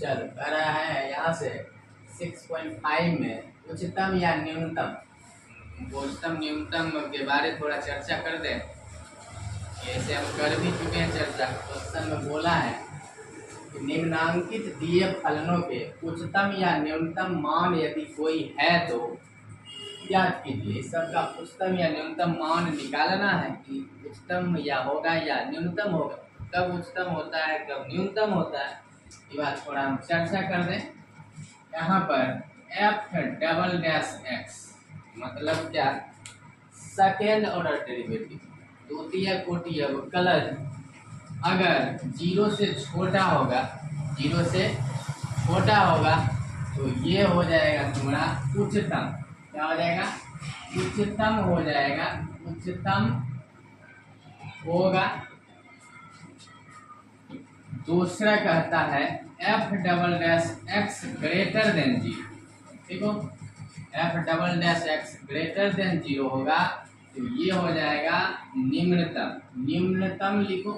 चलो कह रहा है यहाँ से 6.5 में उच्चतम या न्यूनतम, उच्चतम न्यूनतम के बारे थोड़ा चर्चा कर दें। ऐसे हम कर भी चुके हैं चर्चा। क्वेश्चन में बोला है कि निम्नांकित दिए फलनों के उच्चतम या न्यूनतम मान यदि कोई है तो ज्ञात कीजिए। इस सबका उच्चतम या न्यूनतम मान निकालना है कि उच्चतम या होगा या न्यूनतम होगा, कब उच्चतम होता है कब न्यूनतम होता है, ये बात थोड़ा हम चर्चा कर दें। यहाँ पर एफ डबल डैश एक्स मतलब क्या, सेकेंड ऑर्डर डेरिवेटिव, द्वितीय कोटि अवकलन अगर जीरो से छोटा होगा, जीरो से छोटा होगा तो ये हो जाएगा तुम्हारा उच्चतम। क्या हो जाएगा? उच्चतम हो जाएगा, उच्चतम होगा। दूसरा कहता है F double dash x greater than zero. ठीक हो, F double dash x greater than zero होगा तो ये हो जाएगा निम्नतम। निम्नतम लिखो,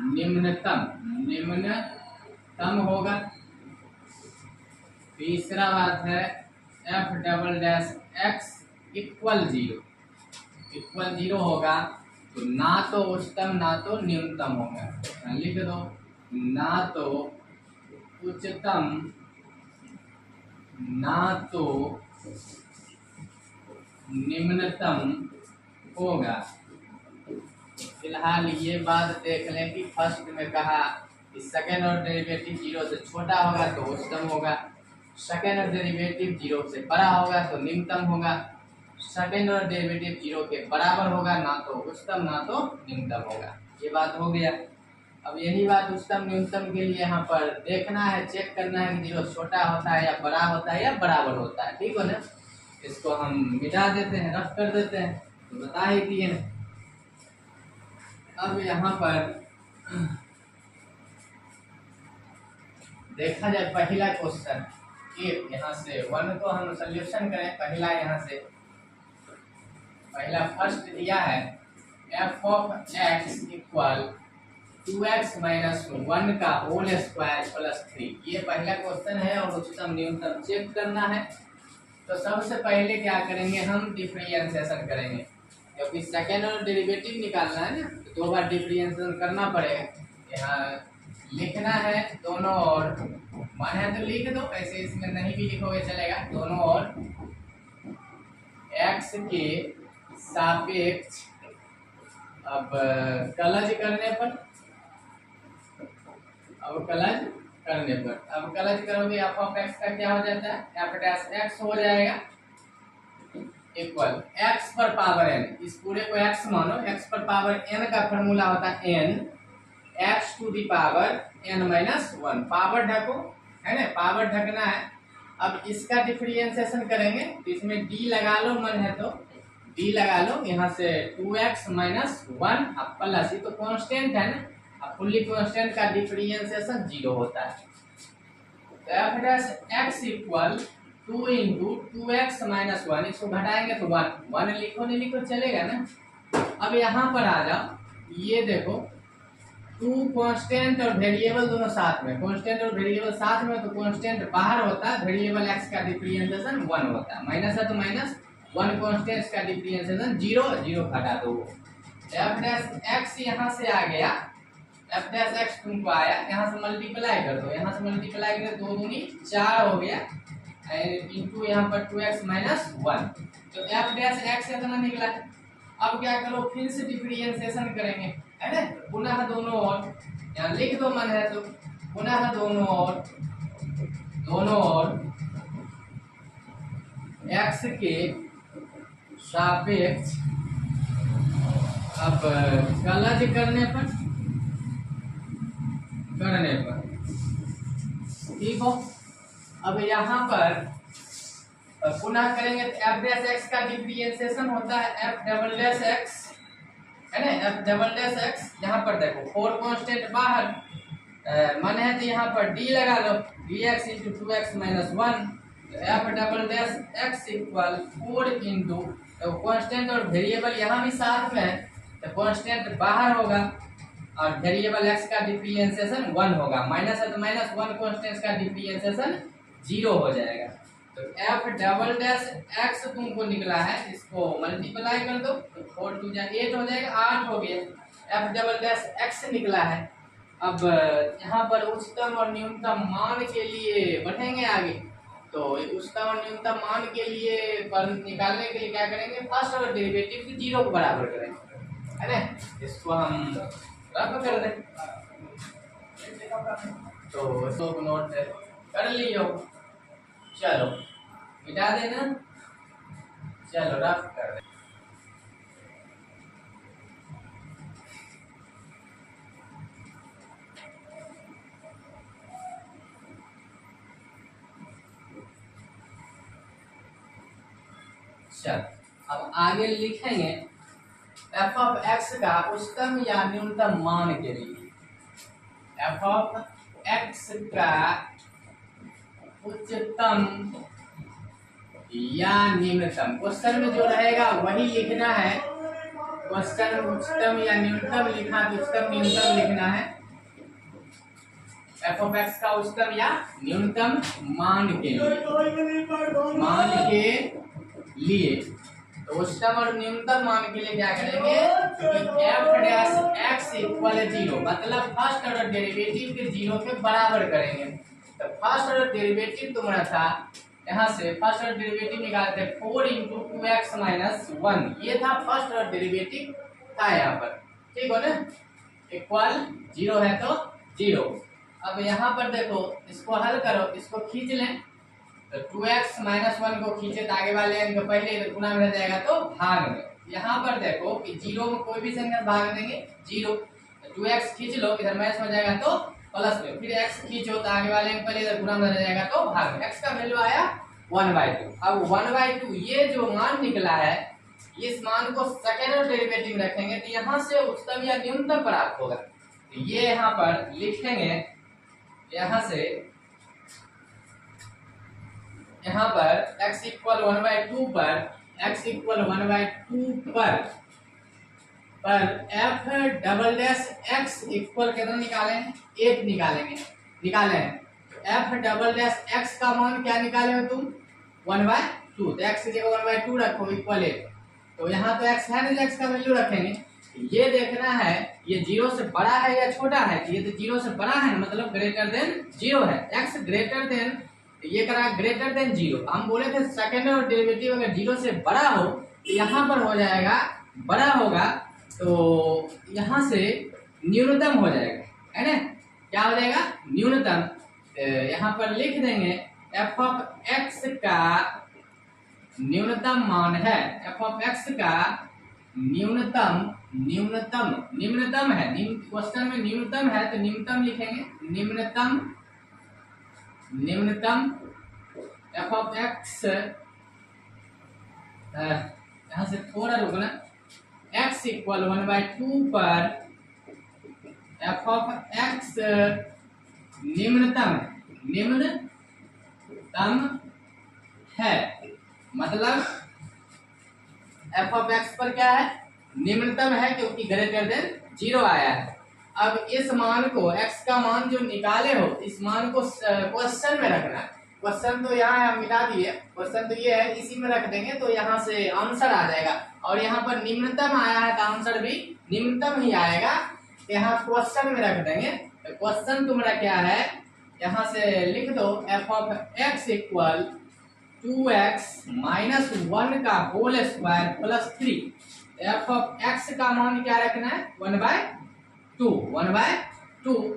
निम्नतम, निम्नतम होगा। तीसरा बात है F double dash X equal zero, equal zero होगा तो ना तो उच्चतम ना तो न्यूनतम होगा। लिख दो, ना तो उच्चतम ना तो निम्नतम होगा। फिलहाल ये बात देख लें कि फर्स्ट में कहा कि सेकेंड ऑर्डर डेरिवेटिव जीरो से छोटा होगा तो उच्चतम होगा, सेकेंड ऑर्डर डेरिवेटिव जीरो से बड़ा होगा तो निम्नतम होगा, सेकेंड ऑर्डर डेरिवेटिव जीरो के बराबर होगा ना तो उच्चतम ना तो निम्नतम होगा। ये बात हो गया। अब यही बात उच्चतम न्यूनतम के लिए यहाँ पर देखना है, चेक करना है कि जीरो छोटा होता है या बड़ा होता है या बराबर होता है। ठीक हो ना, इसको हम मिटा देते हैं, रफ कर देते हैं, तो बता ही दिए। अब यहाँ पर देखा जाए पहला क्वेश्चन, एक यहाँ से वन को हम सोल्यूशन करें। पहला यहाँ से पहला फर्स्ट दिया है F of x equal 2x minus 1 का होल स्क्वायर प्लस 3। ये पहला क्वेश्चन है और उच्चतम न्यूनतम चेक करना है। तो सबसे पहले क्या करेंगे, हम डिफरेंशिएशन करेंगे, क्योंकि सेकेंड ऑर्डर डेरिवेटिव निकालना है ना, तो दो बार डिफरेंशिएशन करना पड़ेगा। यहाँ लिखना है दोनों और, मन है तो लिख दो, ऐसे इसमें नहीं भी लिखोगे चलेगा। दोनों और x के सापेक्ष, अब कलज करने पर, अवकलज करने पर, अवकलज करोगे एफ ऑफ एक्स का क्या हो जाता है, एफ डैश एक्स हो जाएगा इक्वल एक्स पर पावर एन। इस पूरे को एक्स मानो, एक्स पर पावर एन का फॉर्मूला होता है N X to the power N minus 1। Power ढको है ना, पावर ढकना है। अब इसका डिफरेंशिएशन करेंगे तो इसमें डी लगा लो, मन है तो डी लगा लो। यहाँ से 2x माइनस 1 अब प्लस, ये तो कांस्टेंट है ना, अब फुल्ली कांस्टेंट का डिफरेंशिएशन जीरो होता है। तो F dash X equal 2 into 2x minus 1, इसको घटाएंगे तो 1 लिखो, नहीं लिखो चलेगा ना। अब यहाँ पर आ जाओ, ये देखो 2 कांस्टेंट और वेरिएबल दोनों साथ में, कांस्टेंट और वेरिएबल साथ में, तो कांस्टेंट बाहर होता है, वेरिएबल x का डिफरेंशिएशन 1 होता है, माइनस है तो माइनस 1, कांस्टेंट का डिफरेंशिएशन 0, 0 घटा दो। एफ डैश एक्स यहाँ से आ गया, एफ डैश एक्स तुमको आया, यहाँ से मल्टीप्लाई कर दो, यहाँ से मल्टीप्लाई करें 2 दूनी 4 हो गया, इंटू यहाँ पर 2x माइनस 1, तो एफ डैश एक्स इतना निकला। अब क्या करो, फिर से डिफरेंशिएशन करेंगे है ना, पुनः दोनों और, यहाँ लिख दो मन है तो, पुनः दोनों और x के सापेक्ष, अब कलज करने पर ठीक हो। अब यहाँ पर पुनः करेंगे तो एफ डैश एक्स का डिफरेंशिएशन होता है एफ डबल डैश एक्स है ना, एफ डबल डैश एक्स। यहाँ पर देखो 4 कांस्टेंट बाहर, मन है तो यहाँ पर डी लगा लो, dx into 2x minus 1, F double dash X equal 4 into, तो कांस्टेंट और वेरिएबल यहाँ भी साथ में है तो कांस्टेंट बाहर होगा, और वेरिएबल एक्स का डिफरेंशिएशन 1 होगा, माइनस है तो माइनस, 1 कांस्टेंट का डिफरेंशिएशन 0 हो जाएगा। तो एफ डबल डैश एक्स तुमको निकला है, इसको मल्टीप्लाई कर दो तो 4 2 जा 8 हो जाएगा, 8 हो गया। एफ डबल डैश एक्स निकला है। अब यहाँ पर उच्चतम और न्यूनतम मान के लिए बढ़ेंगे आगे, तो उच्चतम और न्यूनतम मान के लिए पर निकालने के लिए क्या करेंगे, फर्स्ट ऑर्डर डेरिवेटिव को 0 को बराबर करेंगे, है ना। इसको हम रफ कर दें, तो इसको नोट कर लियो। चलो मिटा देना, चलो रफ कर दे। चल अब आगे लिखेंगे एफ ऑफ एक्स का उच्चतम या न्यूनतम मान के लिए, एफ ऑफ एक्स का उच्चतम या निम्नतम, क्वेश्चन में जो रहेगा वही लिखना है। क्वेश्चन में उच्चतम या न्यूनतम लिखा तो उच्चतम न्यूनतम लिखना है। एफ ऑफ एक्स का उच्चतम या न्यूनतम मान के लिए तो उच्चतम और न्यूनतम मान के लिए क्या करेंगे कि एफ डैश एक्स इक्वल 0, मतलब फर्स्ट ऑर्डर डेरिवेटिव के 0 के बराबर करेंगे। तो फर्स्ट ऑर्डर डेरिवेटिव तुम्हारा था, यहाँ से फर्स्ट ऑर्डर डेरिवेटिव निकालते 4 इंटू 2x माइनस 1, ये था फर्स्ट ऑर्डर डेरिवेटिव था यहाँ पर, ठीक हो ना। इक्वल 0 है तो 0। अब यहाँ पर देखो, इसको हल करो, इसको खींच लें तो 2x माइनस 1 को खींचे तो आगे वाले अंक पहले गुना में रह जाएगा तो भाग में। यहाँ पर देखो कि 0 में कोई भी संख्या भाग देंगे 0, तो 2x खींच लो, इधर माइनस हो जाएगा तो प्लस में, फिर x खींचो तो आगे वाले अंक पहले इधर गुना में रह जाएगा तो भाग में। x का वैल्यू आया 1/2। अब 1/2 ये जो मान निकला है, इस मान को सेकेंड ऑर्डर डेरिवेटिव रखेंगे तो यहाँ से उच्चतम या न्यूनतम प्राप्त होगा। तो ये यहाँ पर लिखेंगे, यहाँ से यहाँ पर x इक्वल 1/2 पर x इक्वल 1/2 पर f double dash x equal कितना निकाले हैं, 8 निकाले हैं। f डबल डैश x का मान क्या निकाले हो तुम, 1/2, तो x की जगह 1/2 रखो इक्वल 8। तो यहाँ तो x है नहीं, x का वैल्यू रखेंगे। ये देखना है ये 0 से बड़ा है या छोटा है, ये तो 0 से बड़ा है, मतलब ग्रेटर देन 0 है। x ग्रेटर देन, ये करा ग्रेटर देन 0। हम बोले थे सेकेंड ऑर्डर डेरिवेटिव अगर 0 से बड़ा हो तो यहाँ पर हो जाएगा, बड़ा होगा तो यहाँ से न्यूनतम हो जाएगा, है ना। क्या हो जाएगा, न्यूनतम। यहाँ पर लिख देंगे एफ ऑफ एक्स का न्यूनतम मान है, एफ ऑफ एक्स का न्यूनतम है, क्वेश्चन में न्यूनतम है तो न्यूनतम लिखेंगे, न्यूनतम एफ ऑफ एक्स, यहाँ से थोड़ा रुकना, x इक्वल 1/2 पर एफ ऑफ एक्स निम्नतम है, मतलब एफ ऑफ एक्स पर क्या है, निम्नतम है क्योंकि ग्रेटर देन 0 आया है। अब इस मान को, x का मान जो निकाले हो, इस मान को क्वेश्चन में रखना है। क्वेश्चन तो यहाँ हम मिटा दिए, क्वेश्चन तो ये है, इसी में रख देंगे तो यहाँ से आंसर आ जाएगा। और यहाँ पर निम्नतम आया है तो आंसर भी निम्नतम ही आएगा, यहाँ क्वेश्चन में रख देंगे। तो क्वेश्चन तुम्हारा क्या है, यहाँ से लिख दो f of x equal 2x minus 1 का whole square plus 3। F of x का मान क्या रखना है, 1/2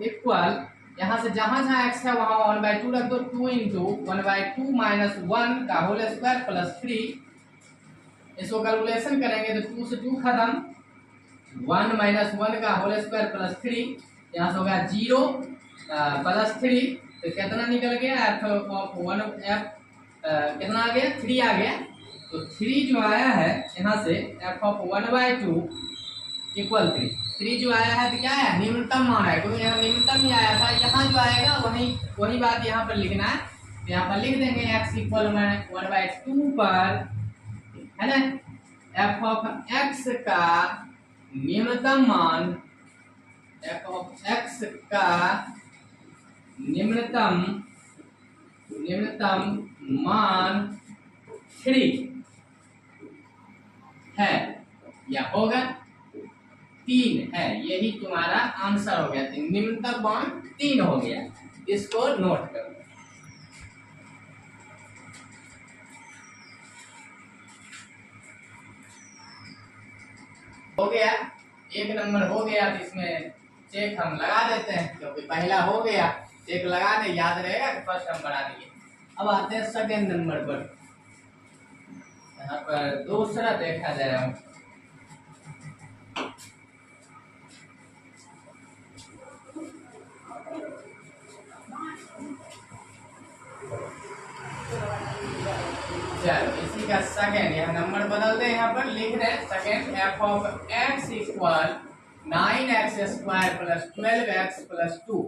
इक्वल, यहाँ से जहां x है वहां 1/2 रख दो, 2 इंटू 1/2 माइनस 1 का होल स्क्वायर प्लस 3। इसको कैलकुलेशन करेंगे तो 2 से 2 खत्म, 1 माइनस 1 का होल स्क्वायर प्लस 3, यहाँ से होगा 0 प्लस 3, तो कितना निकल गया, एफ ऑफ 1 एफ कितना आ गया, 3 आ गया। तो 3 जो आया है यहाँ से एफ ऑफ 1/2 इक्वल 3 जो आया है तो क्या है, निम्नतम मान है, क्योंकि यहाँ निम्नतम ही आया था। यहाँ जो आएगा वही बात यहाँ पर लिखना है, तो यहाँ पर लिख देंगे x इक्वल 1/2 पर, है ना, एफ ऑफ एक्स का न्यूनतम मान एफ ऑफ एक्स का निम्नतम मान 3 है या होगा, 3 है, यही तुम्हारा आंसर हो गया। निम्नतम मान 3 हो गया, इसको नोट करो। हो गया, 1 नंबर हो गया, तो इसमें चेक हम लगा देते हैं, क्योंकि पहला हो गया, चेक लगा दे, याद रहेगा कि फर्स्ट हम बना दिए। अब आते हैं सेकंड नंबर पर। यहाँ पर दूसरा देखा जाए, चलो इसी का सेकंड, यहाँ नंबर बदल दे, यहाँ पर लिख रहे second F of x equal 9x square plus 12x plus 2।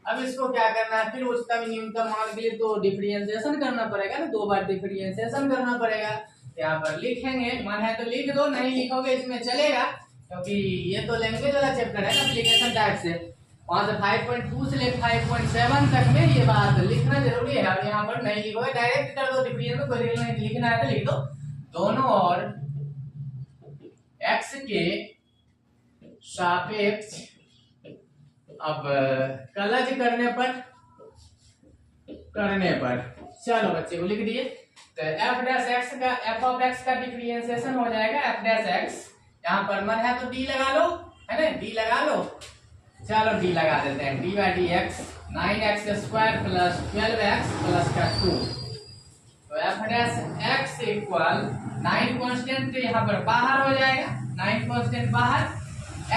अब इसको क्या करना है, फिर उच्चतम न्यूनतम मान के लिए तो डिफरेंशिएशन करना पड़ेगा ना, 2 बार डिफरेंशिएशन करना पड़ेगा। यहाँ पर लिखेंगे, मन है तो लिख दो, नहीं लिखोगे इसमें चलेगा, क्योंकि ये तो लैंग्वेज वाला चैप्टर है ना, एप्लीकेशन टाइप से। वहां से 5.2 से लेकर 5.7 तक में ये बात लिखना जरूरी है। अब यहाँ पर नहीं लिखोगे, डायरेक्ट कर दो डिफरेंस में, कोई नहीं लिखना है तो लिख दो। दोनों और x के सापेक्ष अब कलज करने पर चलो बच्चे को लिख दिए, तो एफ डैश एक्स का, एफ ऑफ एक्स का डिफरेंशिएशन हो जाएगा एफ डैश एक्स। यहाँ पर मन है तो डी लगा लो, है ना, डी लगा लो। चलो डी लगा देते हैं, D by D x 9x square plus 12x plus का 2। तो F dash X equal 9 constant तो यहाँ पर बाहर हो जाएगा, 9 कांस्टेंट बाहर,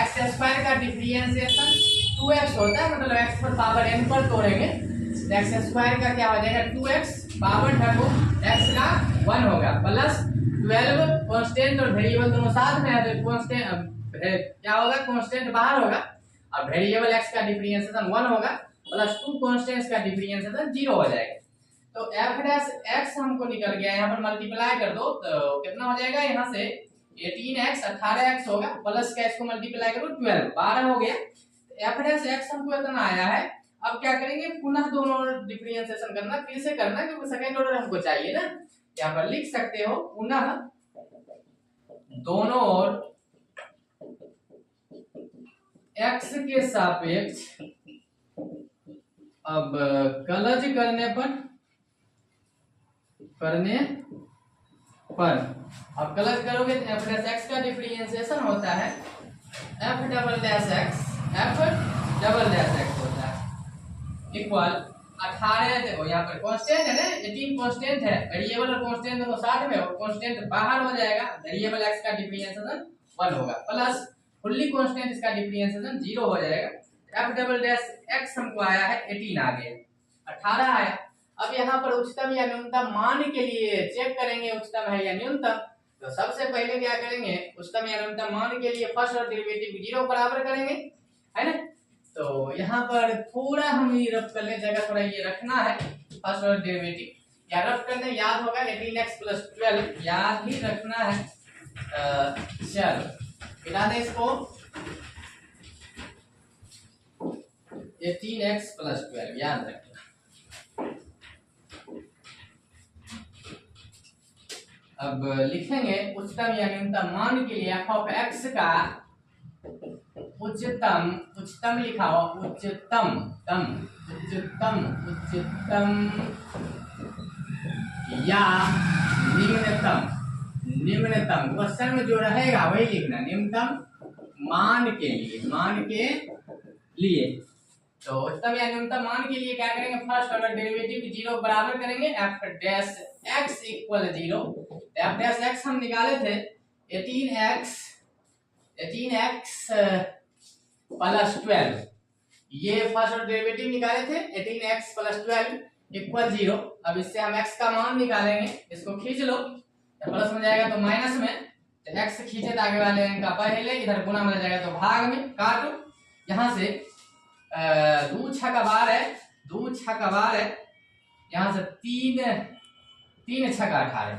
एक्स स्क्वायर का डिफरेंशिएशन 2x होता है, मतलब x पर पावर n पर तोड़ेंगे, एक्स स्क्वायर का क्या हो जाएगा 2x, पावर ढको x का 1 होगा, प्लस 12 कांस्टेंट और वेरिएबल दोनों साथ में है, तो कांस्टेंट क्या होगा, कांस्टेंट बाहर होगा, अब वेरिएबल x का डिफरेंशिएशन 1 होगा, प्लस 2 कांस्टेंट्स का डिफरेंशिएशन 0 हो जाएगा। तो f डैश x हमको निकल गया, यहाँ पर मल्टीप्लाई कर दो तो कितना हो जाएगा, यहाँ से 18x 18x होगा, प्लस का इसको मल्टीप्लाई करो 12 12 हो गया। एफ डैश एक्स हमको इतना आया है। अब क्या करेंगे, पुनः दोनों डिफरेंशिएशन करना, फिर से करना, क्योंकि सेकंड ऑर्डर हमको चाहिए ना। यहाँ पर लिख सकते हो, पुनः दोनों ओर एक्स के सापेक्ष अब कलज करने पर अब कलज करोगे तो एफ डैश एक्स का डिफरेंशिएशन होता है F double dash x, F double dash x होता है इक्वल 18, देखो यहाँ पर कांस्टेंट है ना, 18 कांस्टेंट है, वेरिएबल और कांस्टेंट दोनों साथ में हो, कांस्टेंट बाहर हो जाएगा, वेरिएबल x का डिफरेंशिएशन 1 होगा, प्लस फुल्ली कांस्टेंट इसका डिफरेंशिएशन 0 हो जाएगा। f डबल डैश x हमको आया है 18 आ गया, 18 आया। अब यहाँ पर उच्चतम या न्यूनतम मान के लिए चेक करेंगे उच्चतम है या न्यूनतम। तो सबसे पहले क्या करेंगे, उच्चतम या न्यूनतम मान के लिए फर्स्ट और डेरिवेटिव 0 बराबर करेंगे, है ना। तो यहाँ पर थोड़ा हम ये रफ कर ले, जगह थोड़ा ये रखना है, फर्स्ट और डेरिवेटिव या रफ करने याद होगा 18x प्लस 12 याद ही रखना है। चलो मिला दे इसको, 18x प्लस 12 याद रखना। अब लिखेंगे उच्चतम या न्यूनतम मान के लिए f ऑफ x का उच्चतम लिखा हुआ, उच्चतम या निम्नतम क्वेश्चन में जो रहेगा वही लिखना, निम्नतम मान के लिए। तो उच्चतम या न्यूनतम मान के लिए क्या करेंगे, फर्स्ट ऑर्डर डेरिवेटिव 0 बराबर करेंगे, f dash x equal 0। f dash x हम निकाले थे 18x प्लस 12, ये फर्स्ट ऑर्डर डेरिवेटिव निकाले थे 18x प्लस 12 इक्वल 0। अब इससे हम x का मान निकालेंगे, इसको खींच लो, प्लस में जाएगा तो माइनस में, तो x खींचे तो आगे वाले का पहले, इधर गुना में जाएगा तो भाग में, काटो यहाँ से 2 छक्का 12, यहाँ से 3 छक्का 18,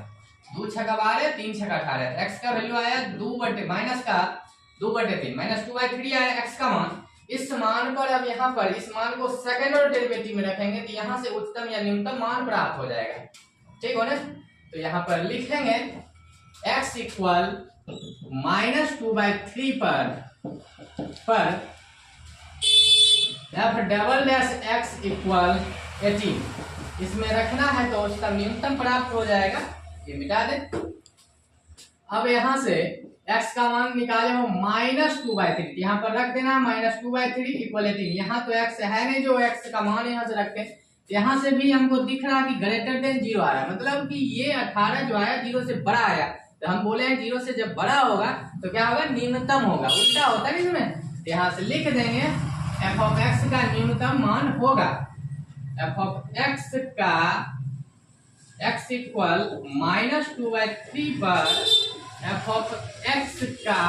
2 छक्का 12 3 छक्का 18, x का वैल्यू आया 2 बटे माइनस का 2/3 माइनस 2/3 आया x का मान। इस मान पर अब यहाँ पर इस मान को सेकंड ऑर्डर डेरिवेटिव में रखेंगे तो यहाँ से उच्चतम या न्यूनतम मान प्राप्त हो जाएगा। ठीक हो ना। तो यहाँ पर लिखेंगे x इक्वल -2/3 पर f double dash x equal 18 इसमें रखना है तो उच्चतम न्यूनतम प्राप्त हो जाएगा। ये मिटा दे। अब यहाँ से x का मान निकाले हो -2/3 यहाँ पर रख देना -2/3 इक्वल 18। यहाँ तो x है नहीं जो x का मान यहाँ से रखते हैं। यहाँ से भी हमको दिख रहा कि ग्रेटर देन 0 आ रहा है, मतलब कि ये 18 जो आया 0 से बड़ा आया। तो हम बोले हैं 0 से जब बड़ा होगा तो क्या होगा, न्यूनतम होगा। उल्टा होता है इसमें। यहाँ से लिख देंगे f ऑफ x का न्यूनतम मान होगा f ऑफ x का x इक्वल -2/3 पर f ऑफ x का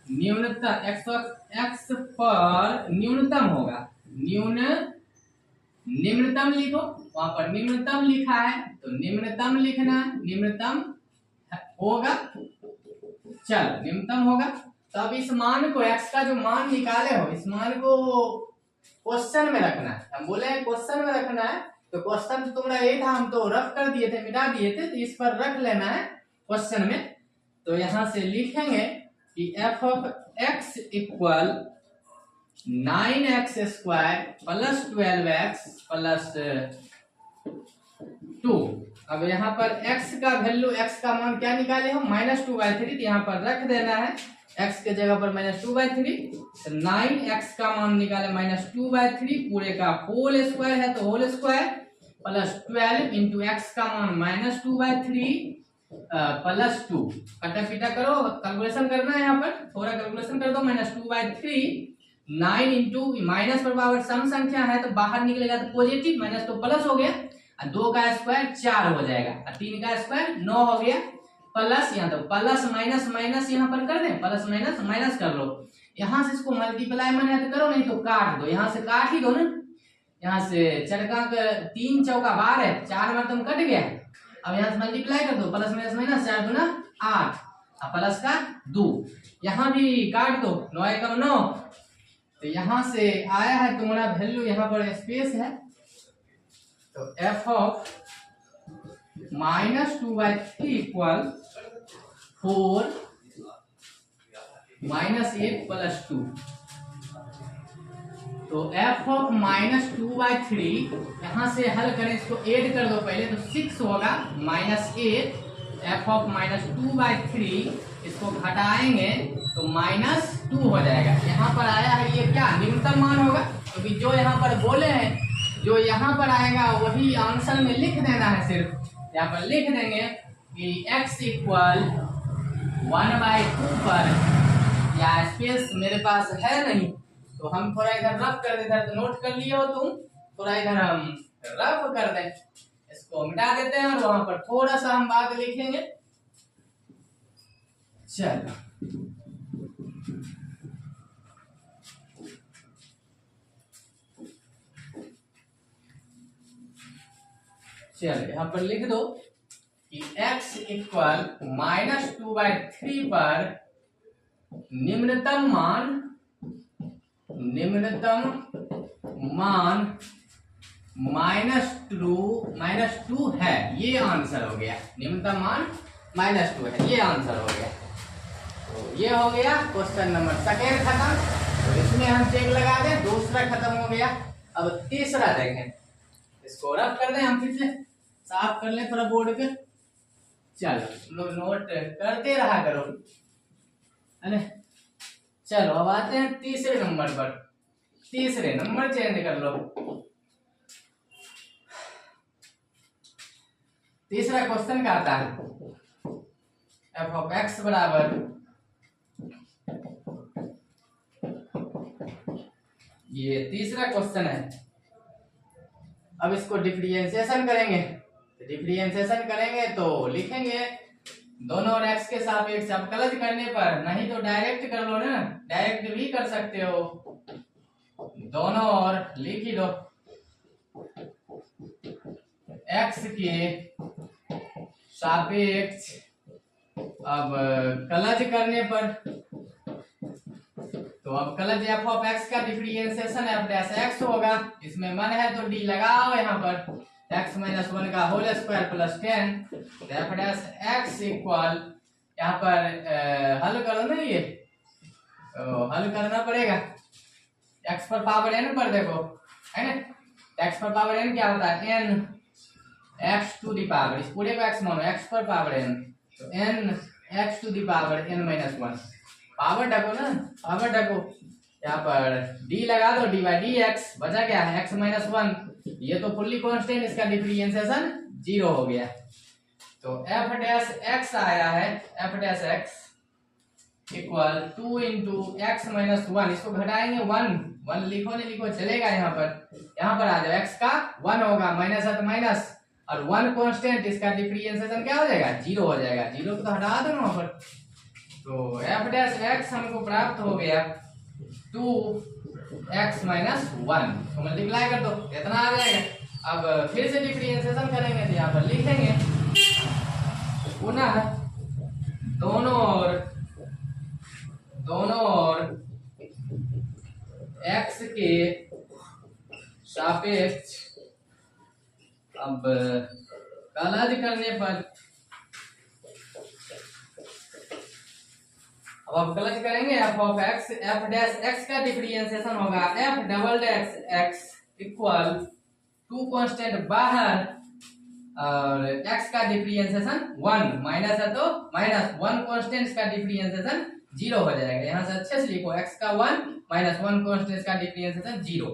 न्यूनतम x पर न्यूनतम होगा। निम्नतम लिखो, वहां पर निम्नतम लिखा है तो निम्नतम लिखना, निम्नतम होगा। चल निम्नतम होगा। तो अब इस मान को x का जो मान निकाले हो इस मान को क्वेश्चन में रखना है। हम बोले क्वेश्चन में रखना है तो क्वेश्चन तो तुम्हारा ये था, हम तो रफ कर दिए थे, मिटा दिए थे, तो इस पर रख लेना है क्वेश्चन में। तो यहां से लिखेंगे कि f of x equal 9x² plus 12x plus 2। अब यहाँ पर x का वैल्यू, x का मान क्या निकाले हो, -2/3, तो यहाँ पर रख देना है x के जगह पर -2/3। तो 9x का मान निकाले -2/3 पूरे का होल स्क्वायर है तो whole square plus 12 into x का मान -2/3 प्लस 2। कटा पीटा करो, कैलकुलेशन करना है। यहाँ पर थोड़ा कैलकुलेशन कर दो। -2/3 9 इंटू माइनस पर पावर सम संख्या है तो बाहर निकलेगा तो पॉजिटिव, माइनस तो प्लस हो गया, 2 का स्क्वायर 4 हो जाएगा, 3 का स्क्वायर 9 हो गया, प्लस यहाँ तो प्लस माइनस माइनस यहाँ पर कर दें, प्लस माइनस माइनस कर लो। यहाँ से इसको मल्टीप्लाई मन है तो करो, नहीं तो काट दो। यहाँ से काट ही दो ना। यहाँ से चरका 3 चौका 12 है, 4 बार तुम कट गया। अब यहाँ से मल्टीप्लाई कर दो, प्लस माइनस माइनस 4 दूना 8 प्लस का 2। यहाँ भी काट दो, 9 एकम 9। तो यहाँ से आया है तुम्हारा वैल्यू, यहाँ पर स्पेस है तो f ऑफ -2/3 इक्वल 4 -8 प्लस 2। तो f ऑफ -2/3 यहाँ से हल करें, इसको ऐड कर दो पहले तो 6 होगा, -8 f ऑफ -2/3 इसको घटाएंगे तो -2 हो जाएगा। यहाँ पर आया है ये क्या, न्यूनतम मान होगा, क्योंकि जो यहाँ पर बोले हैं जो यहाँ पर आएगा वही आंसर में लिख देना है। सिर्फ यहाँ पर लिख देंगे कि x इक्वल 1/2 पर, या स्पेस मेरे पास है नहीं तो हम थोड़ा इधर रफ कर देते हैं, तो नोट कर लिए हो तुम, थोड़ा इधर हम रफ कर दें, इसको मिटा देते हैं और वहां पर थोड़ा सा हम बात लिखेंगे। चलो यहाँ पर लिख दो कि x इक्वल -2/3 पर निम्नतम मान -2 है, ये आंसर हो गया। निम्नतम मान -2 है, ये आंसर हो गया। तो ये हो गया क्वेश्चन नंबर सेकेंड खत्म। तो इसमें हम चेक लगा दें, दूसरा खत्म हो गया। अब तीसरा देखें, इसको रफ कर दें, हम फिर से साफ कर लें थोड़ा बोर्ड पे। चलो लोग नोट करते रहा करो, है ना। चलो अब आते हैं तीसरे नंबर पर। तीसरे नंबर चेंज कर लो। तीसरा क्वेश्चन क्या आता है, f ऑफ x बराबर ये तीसरा क्वेश्चन है। अब इसको डिफरेंशिएशन करेंगे। डिफरेंशिएशन करेंगे तो लिखेंगे दोनों और x के सापेक्ष अवकलज करने पर, नहीं तो डायरेक्ट कर लो ना, डायरेक्ट भी कर सकते हो, दोनों और लिख ही दो। x के सापेक्ष अब कलज करने पर तो अब कलज एफ ऑफ एक्स का डिफरेंशिएशन एफ डैश एक्स होगा, इसमें मन है तो डी लगाओ यहाँ पर, एक्स माइनस वन का होल स्क्वायर प्लस 10, तो एफ डैश एक्स इक्वल यहाँ पर हल करो ना, ये तो हल करना पड़ेगा एक्स पर पावर एन पर, देखो है ना, एक्स पर पावर एन क्या होता है, N X to the power, इस पूरे को एक्स मानो, एक्स पर पावर एन, तो N X to the power N minus one, power ढको ना, पावर ढको, यहाँ पर डी लगा दो, डी बाई डी एक्स, बचा क्या है एक्स माइनस वन, ये तो फुल्ली कांस्टेंट, इसका डिफरेंशिएशन 0 हो गया, तो एफ डैश एक्स आया है, F dash X equal 2 into x minus one, इसको घटाएंगे 1 लिखो नहीं लिखो चलेगा, यहाँ पर आ जाओ, एक्स का 1 होगा, माइनस है तो माइनस, और 1 कांस्टेंट, इसका डिफरेंशिएशन क्या हो जाएगा 0 हो जाएगा, 0 को तो हटा दो वहां पर, तो एफ डैश एक्स हमको प्राप्त हो गया 2x माइनस 1, तो मल्टीप्लाई कर दो, इतना आ जाएगा। अब फिर से डिफरेंशिएशन करेंगे तो यहाँ पर लिखेंगे पुनः दोनों ओर x के सापेक्ष, अब कलज करने पर, अब आप कलज करेंगे F of x, F dash x का डिफरेंशिएशन होगा F double dash X equal 2 constant बाहर, और x का डिफरेंशिएशन 1, माइनस है तो माइनस, 1 कांस्टेंट का डिफरेंशिएशन 0 हो जाएगा, यहाँ से अच्छे से लिखो, x का 1 माइनस 1 कांस्टेंट का डिफरेंशिएशन 0,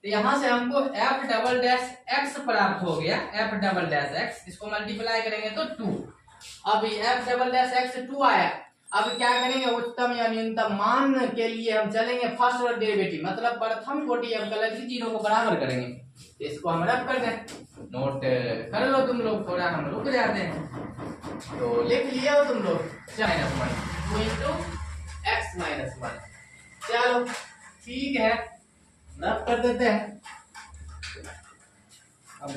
तो यहाँ से हमको f डबल डैश x प्राप्त हो गया, f डबल डैश x, इसको मल्टीप्लाई करेंगे तो 2, अब f डबल डैश x 2 आया, अब क्या करेंगे, उच्चतम या न्यूनतम मान के लिए हम चलेंगे फर्स्ट ऑर्डर डेरिवेटिव, मतलब प्रथम कोटि अवकलज की 0 को बराबर करेंगे, तो इसको हम रब कर दें, नोट कर लो तुम लोग, थोड़ा हम रुक जाते हैं, तो लिख लिया हो तुम लोग, माइनस 1 2 इंटू एक्स माइनस 1, चलो ठीक है रब कर देते हैं, अब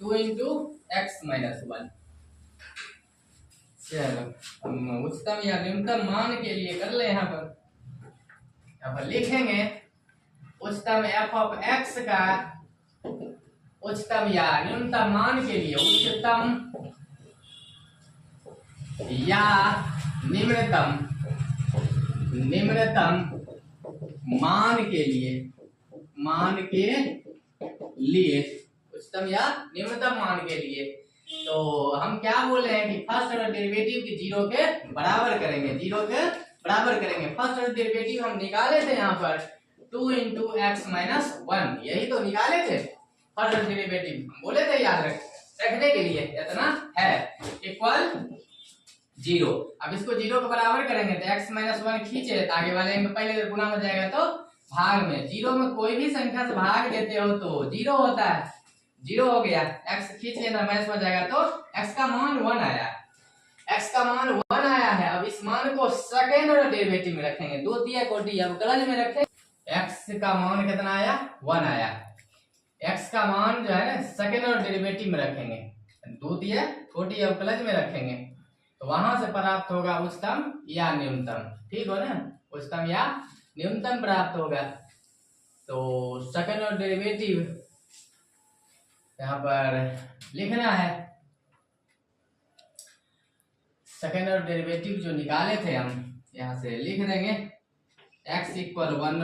2 इंटू एक्स माइनस 1, चलो हम उच्चतम या न्यूनतम मान के लिए कर ले, यहाँ पर लिखेंगे उच्चतम एफ ऑफ एक्स का उच्चतम या न्यूनतम मान के लिए, उच्चतम या निम्नतम मान के लिए उच्चतम या निम्नतम मान के लिए, तो हम क्या बोल रहे हैं कि फर्स्ट ऑर्डर डेरिवेटिव की 0 के बराबर करेंगे, 0 के बराबर करेंगे, फर्स्ट ऑर्डर डेरिवेटिव हम निकाले थे यहाँ पर 2 इंटू एक्स माइनस 1, यही तो निकाले थे फर्स्ट ऑर्डर डेरिवेटिव, बोले थे याद रखने के लिए, इतना है इक्वल 0, अब इसको 0 के बराबर करेंगे तो एक्स माइनस 1 खींचे, आगे वाले में पहले गुना हो जाएगा, तो भाग में 0 में कोई भी संख्या से भाग देते हो तो 0 होता है, 0 हो गया, x खींच लेना माइनस हो जाएगा, तो x का मान 1 आया, x का मान 1 आया है, अब इस मान को सेकेंड ऑर्डर डेरिवेटिव में रखेंगे, द्वितीय कोटि अवकलज में रखेंगे, x का मान कितना आया 1 आया, x का मान जो है ना सेकेंड ऑर्डर डेरिवेटिव में रखेंगे, द्वितीय कोटि अवकलज में रखेंगे, तो वहां से प्राप्त होगा उच्चतम या न्यूनतम, ठीक हो ना, उच्चतम या न्यूनतम प्राप्त होगा, तो सेकेंड ऑर्डर डेरिवेटिव यहाँ पर लिखना है, सेकेंड ऑर्डर डेरिवेटिव जो निकाले थे हम यहाँ से लिख देंगे, x इक्वल 1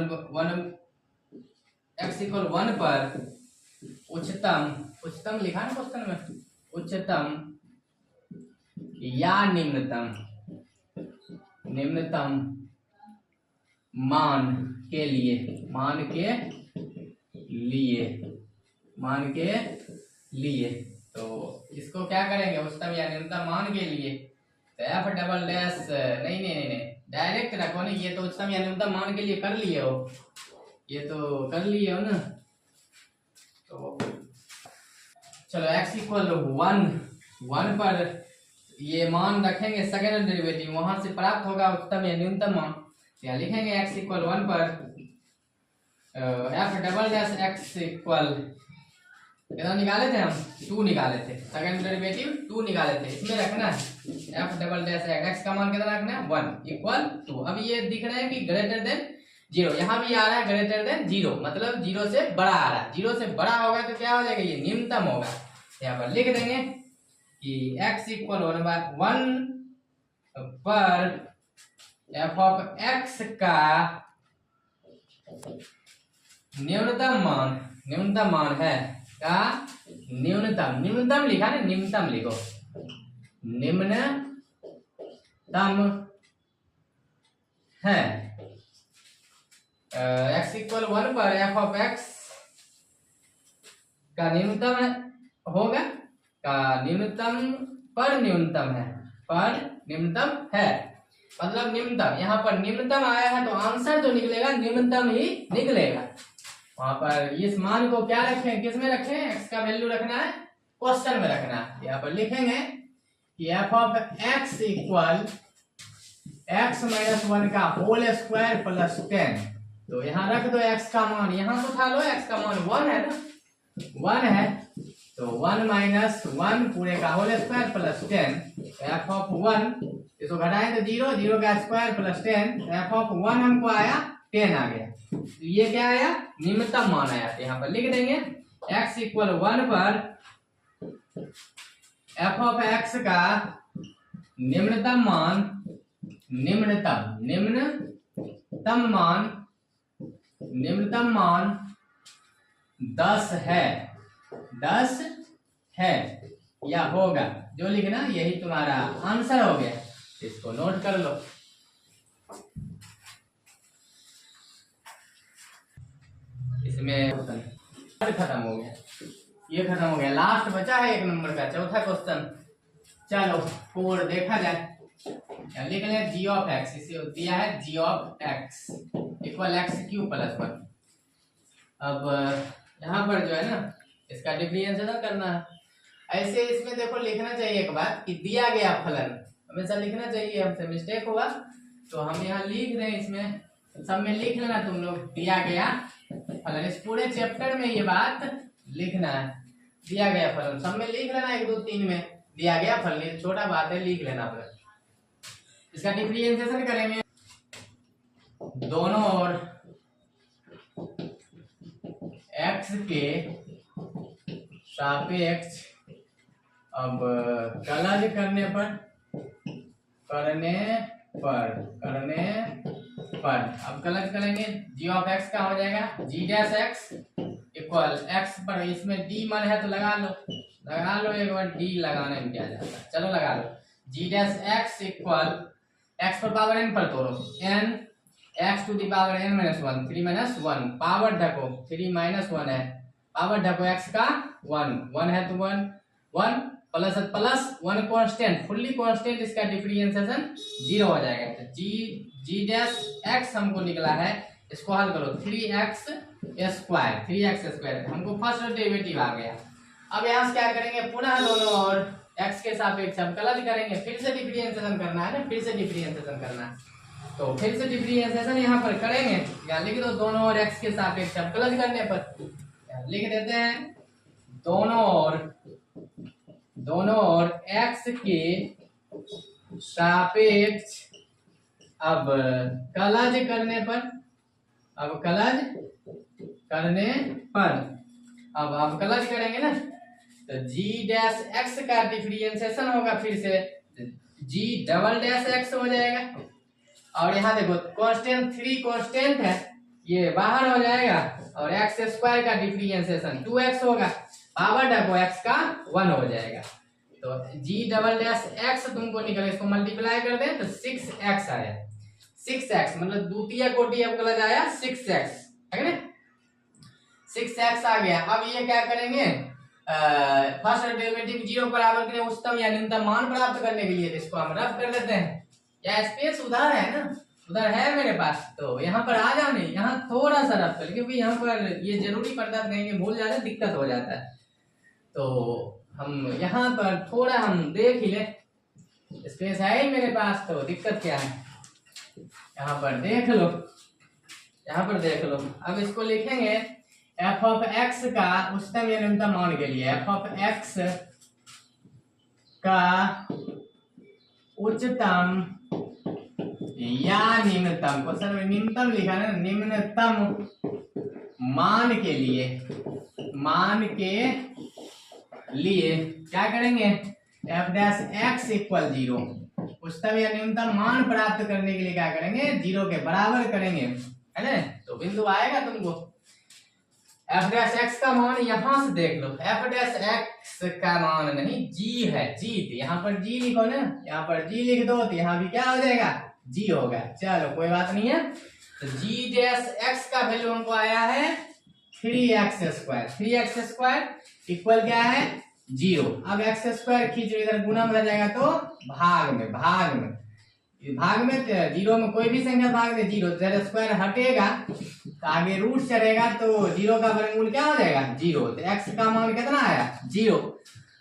पर उच्चतम लिखा है क्वेश्चन में, उच्चतम या निम्नतम मान के लिए, तो इसको क्या करेंगे, उच्चतम या न्यूनतम मान के लिए, तो एफ डबल डैश नहीं डायरेक्ट रखो ना, ये तो उच्चतम या न्यूनतम मान के लिए कर लिए हो, ये तो कर लिए हो ना, तो चलो x इक्वल 1 पर ये मान रखेंगे सेकेंड डेरिवेटिव, वहां से प्राप्त होगा उच्चतम या न्यूनतम मान, यहाँ लिखेंगे x इक्वल 1 पर F double dash X equal कितना निकाले थे हम, 2 निकाले थे, सेकंड डेरिवेटिव 2 निकाले थे। इसमें रखना है एफ डबल डैश एक्स का मान कितना रखना है 1 इक्वल टू। अब ये दिख रहा है कि ग्रेटर देन 0, यहाँ भी आ रहा है ग्रेटर देन 0, मतलब 0 से बड़ा आ रहा है। 0 से बड़ा होगा तो क्या हो जाएगा, ये न्यूनतम होगा। यहाँ पर लिख देंगे कि x इक्वल 1 पर एफ ऑफ एक्स का न्यूनतम मान है का न्यूनतम लिखा ना, न्यूनतम लिखो, निम्नतम है x इक्वल 1 पर एफ ऑफ एक्स का न्यूनतम होगा, का न्यूनतम पर न्यूनतम है, मतलब न्यूनतम। यहाँ पर न्यूनतम आया है तो आंसर जो निकलेगा न्यूनतम ही निकलेगा। वहां पर इस मान को क्या रखें, किस में रखें, एक्स का वैल्यू रखना है क्वेश्चन में रखना है। यहाँ पर लिखेंगे कि F of x equal x minus 1 का होल स्क्वायर प्लस 10। तो यहाँ रख दो एक्स का मान, यहाँ से उठा लो, एक्स का मान 1 है ना, 1 है तो 1 माइनस 1 पूरे का whole square plus 10। F of 1 इसको घटाएं तो 0, 0 का स्क्वायर प्लस 10, एफ ऑफ 1 हमको आया 10 आ गया। तो ये क्या आया, निम्नतम मान आया। तो यहाँ पर लिख देंगे x इक्वल 1 पर एफ ऑफ एक्स का निम्नतम मान 10 है या होगा, जो लिखना यही तुम्हारा आंसर हो गया। इसको नोट कर लो। इसमें खत्म हो गया, ये खत्म हो गया, लास्ट बचा है 1 नंबर का चौथा क्वेश्चन। चलो 4 देखा जाए। लिख लें जी ऑफ एक्स, इसे दिया है G of x equal X cube plus 1। अब यहाँ पर जो है ना इसका डिफरेंशिएशन करना है। ऐसे इसमें देखो लिखना चाहिए एक बात कि दिया गया फलन हमेशा लिखना चाहिए, हमसे मिस्टेक हुआ तो हम यहाँ लिख दें, इसमें सब में लिख लेना तुम लोग, दिया गया फलन। इस पूरे चैप्टर में ये बात लिखना है, दिया गया फलन सब में लिख लेना, 1 2 3 में दिया गया फलन, छोटा बात है, लिख लेना अपना। इसका डिफरेंशिएशन करेंगे, दोनों ओर x के सापेक्ष अब कलज करने पर अब कलज करेंगे, जी ऑफ एक्स का हो जाएगा जी डैश एक्स इक्वल एक्स पर, इसमें डी मन है तो लगा लो एक बार, डी लगाने में क्या जाता है, चलो लगा लो। G dash X equal X पर पावर एन पर तोड़ो, N X to the power N minus 1, 3 minus 1 power ढको, 3 माइनस 1 है, पावर ढको एक्स का 1 है तो 1 प्लस 1 कांस्टेंट, फुल्ली कांस्टेंट, इसका डिफरेंशिएशन 0 हो जाएगा। तो जी डैश एक्स हमको निकला है, इसको हल करो 3x स्क्वायर, हमको फर्स्ट डेरिवेटिव आ गया। अब यहाँ से क्या करेंगे, पुनः दोनों और x के सापेक्ष हम कलज करेंगे, फिर से डिफरेंशिएशन करना है ना, फिर से डिफरेंशिएशन करना है। तो फिर से डिफरेंशिएशन यहाँ पर करेंगे, या लिख दो दोनों और x के सापेक्ष हम कलज करने पर लिख देते हैं दोनों और x के सापेक्ष अब कलज करने पर अब कलज करेंगे ना, तो जी डैश एक्स का डिफरेंशिएशन होगा, फिर से जी डबल डैश एक्स हो जाएगा। और यहाँ देखो कांस्टेंट 3 कांस्टेंट है, ये बाहर हो जाएगा, और एक्स स्क्वायर का डिफरेंशिएशन 2x होगा, पावर ढको एक्स का 1 हो जाएगा। तो जी डबल डैश एक्स तुमको निकले, इसको मल्टीप्लाई कर दें तो 6x आया, 6x मतलब द्वितीय कोटि अवकलज आया 6x, है ना, 6x आ गया। अब ये क्या करेंगे, फर्स्ट डेरिवेटिव 0 बराबर के उच्चतम या न्यूनतम मान प्राप्त करने के लिए इसको हम रफ कर देते हैं, या स्पेस उधर है ना, उधर है मेरे पास, तो यहाँ पर आ जाने, यहाँ थोड़ा सा रफ कर, क्योंकि यहाँ पर ये जरूरी पड़ता है, कहीं भूल जाते दिक्कत हो जाता है। तो हम यहाँ पर थोड़ा हम देख ही ले, स्पेस है ही मेरे पास, तो दिक्कत क्या है, यहाँ पर देख लो। अब इसको लिखेंगे एफ ऑफ एक्स का उच्चतम या न्यूनतम मान के लिए एफ ऑफ एक्स का उच्चतम या निम्नतम, क्वेश्चन में निम्नतम लिखा है ना, निम्नतम मान के लिए क्या करेंगे, एफ डैश एक्स इक्वल 0, उच्चतम या न्यूनतम मान प्राप्त करने के लिए क्या करेंगे, 0 के बराबर करेंगे, है ना। तो बिंदु आएगा तुमको, एफ डैश एक्स का मान यहां से देख लो, एफ डैश एक्स का मान नहीं जी है, जी, तो यहाँ पर जी लिखो ना, यहाँ पर जी लिख दो तो यहाँ भी क्या हो जाएगा, जी होगा। चलो कोई बात नहीं है, तो जी डैश एक्स का वैल्यू हमको आया है 3x², 3x² इक्वल क्या है 0। अब x² खींचो इधर, गुना में रह जाएगा तो भाग में 0 में कोई भी संख्या भाग में 0, जब स्क्वायर हटेगा तो आगे रूट चलेगा तो 0 का वर्गमूल क्या हो जाएगा 0, तो x का मान कितना आया 0।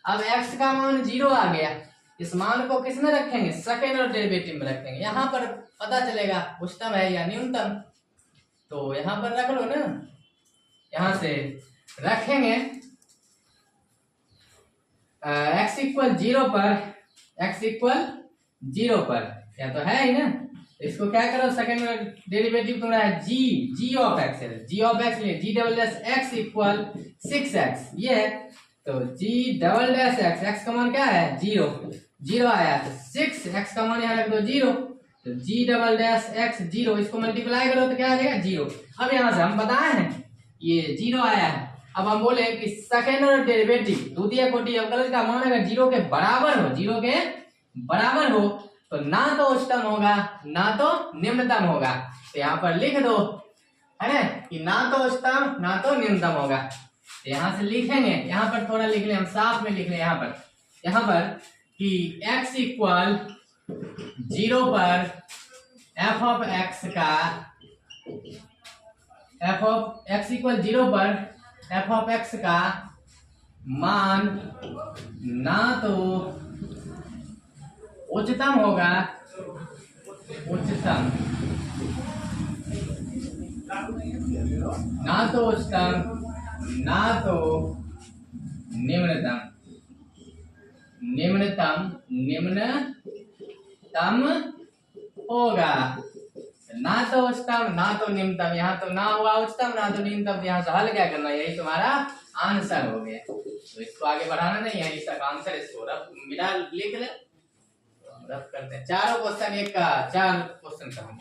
अब x का मान 0 आ गया, इस मान को किसमें रखेंगे, सेकेंड और डेरिवेटिव में रखेंगे, यहाँ पर पता चलेगा उच्चतम है या न्यूनतम, तो यहाँ पर रख लो ना, यहाँ से रखेंगे x इक्वल 0 पर, या तो है ही ना, इसको क्या करो, सेकंड डेरिवेटिव तुम्हारा है जी ऑफ एक्स है, जी ऑफ एक्स लिए G double dash X equal 6x, ये है, तो G double dash X, X का मान क्या है 0 आया, तो 6x का मान यहाँ रख दो 0, तो जी डबल डैश एक्स 0, इसको मल्टीप्लाई करो तो क्या आ जाएगा 0। अब यहाँ से हम बताए हैं ये 0 आया है, अब हम बोले कि सेकेंड और डेरिवेटिव द्वितीय कोटि अवकलज का मान अगर 0 के बराबर हो तो ना तो उच्चतम होगा ना तो निम्नतम होगा, तो यहाँ पर लिख दो, है ना, कि ना तो उच्चतम ना तो निम्नतम होगा, तो यहाँ से लिखेंगे, यहाँ पर थोड़ा लिख ले, हम साफ में लिख ले यहाँ पर कि x इक्वल 0 पर एफ ऑफ x इक्वल 0 पर एफ ऑफ एक्स का मान ना तो उच्चतम होगा, ना तो उच्चतम ना तो निम्नतम होगा, ना तो उच्चतम ना तो निम्नतम, यहाँ तो ना हुआ उच्चतम ना तो निम्नतम, यहाँ से हल क्या करना, यही तुम्हारा आंसर हो गया, तो इसको आगे बढ़ाना नहीं, यही तक आंसर, इसको रफ मिला लिख ले, रफ करते हैं, चारों क्वेश्चन एक का 4 क्वेश्चन का हम